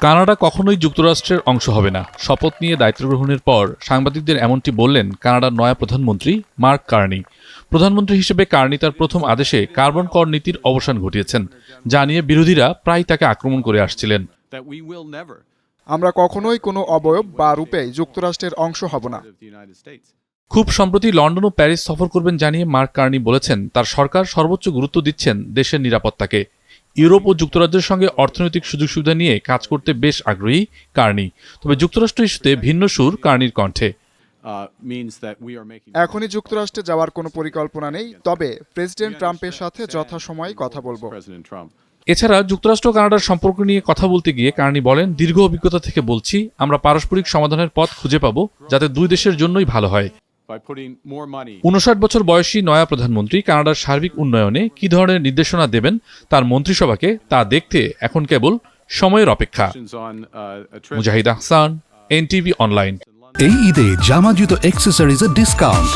Canada কখনোই যুক্তরাষ্ট্রের অংশ হবে না। শপথ নিয়ে দায়িত্ব গ্রহণের পর সাংবাদিকদের এমনটি বললেন কানাডার নয়া প্রধানমন্ত্রী মার্ক কার্নি। প্রধানমন্ত্রী হিসেবে কার্নি তার প্রথম আদেশে কার্বন কর নীতির অবসান ঘটিয়েছেন, যা নিয়ে বিরোধীরা প্রায় তাকে আক্রমণ করে আসছিলেন। আমরা কখনোই কোনো অবয়ব বা রূপে যুক্তরাষ্ট্রের অংশ হব না। খুব সম্প্রতি লন্ডন ও প্যারিস সফর করবেন জানিয়ে মার্ক কার্নি বলেছেন তার সরকার সর্বোচ্চ গুরুত্ব দিচ্ছেন দেশের নিরাপত্তাকে। ইউরোপ ও যুক্তরাজ্যের সঙ্গে অর্থনৈতিক সুযোগ সুবিধা নিয়ে কাজ করতে বেশ আগ্রহী কার্নি। তবে যুক্তরাষ্ট্র ইস্যুতে ভিন্ন সুর কার্নির কণ্ঠে। এখনই যুক্তরাষ্ট্রে যাওয়ার কোনো পরিকল্পনা নেই, তবে প্রেসিডেন্ট ট্রাম্পের সাথে যথাসময়ে কথা বলবো। এছাড়া যুক্তরাষ্ট্র কানাডার সম্পর্ক নিয়ে কথা বলতে গিয়ে কার্নি বলেন, দীর্ঘ অভিজ্ঞতা থেকে বলছি, আমরা পারস্পরিক সমাধানের পথ খুঁজে পাবো যাতে দুই দেশের জন্যই ভালো হয়। ৫৯ বছর বয়সী নয়া প্রধানমন্ত্রী কানাডার সার্বিক উন্নয়নে কী ধরনের নির্দেশনা দেবেন তার মন্ত্রিসভাকে, তা দেখতে এখন কেবল সময়ের অপেক্ষা। মুজাহিদ আহসান, এনটিভি অনলাইন। এই ঈদে জামা জুতো অ্যাক্সেসরিজের ডিসকাউন্ট।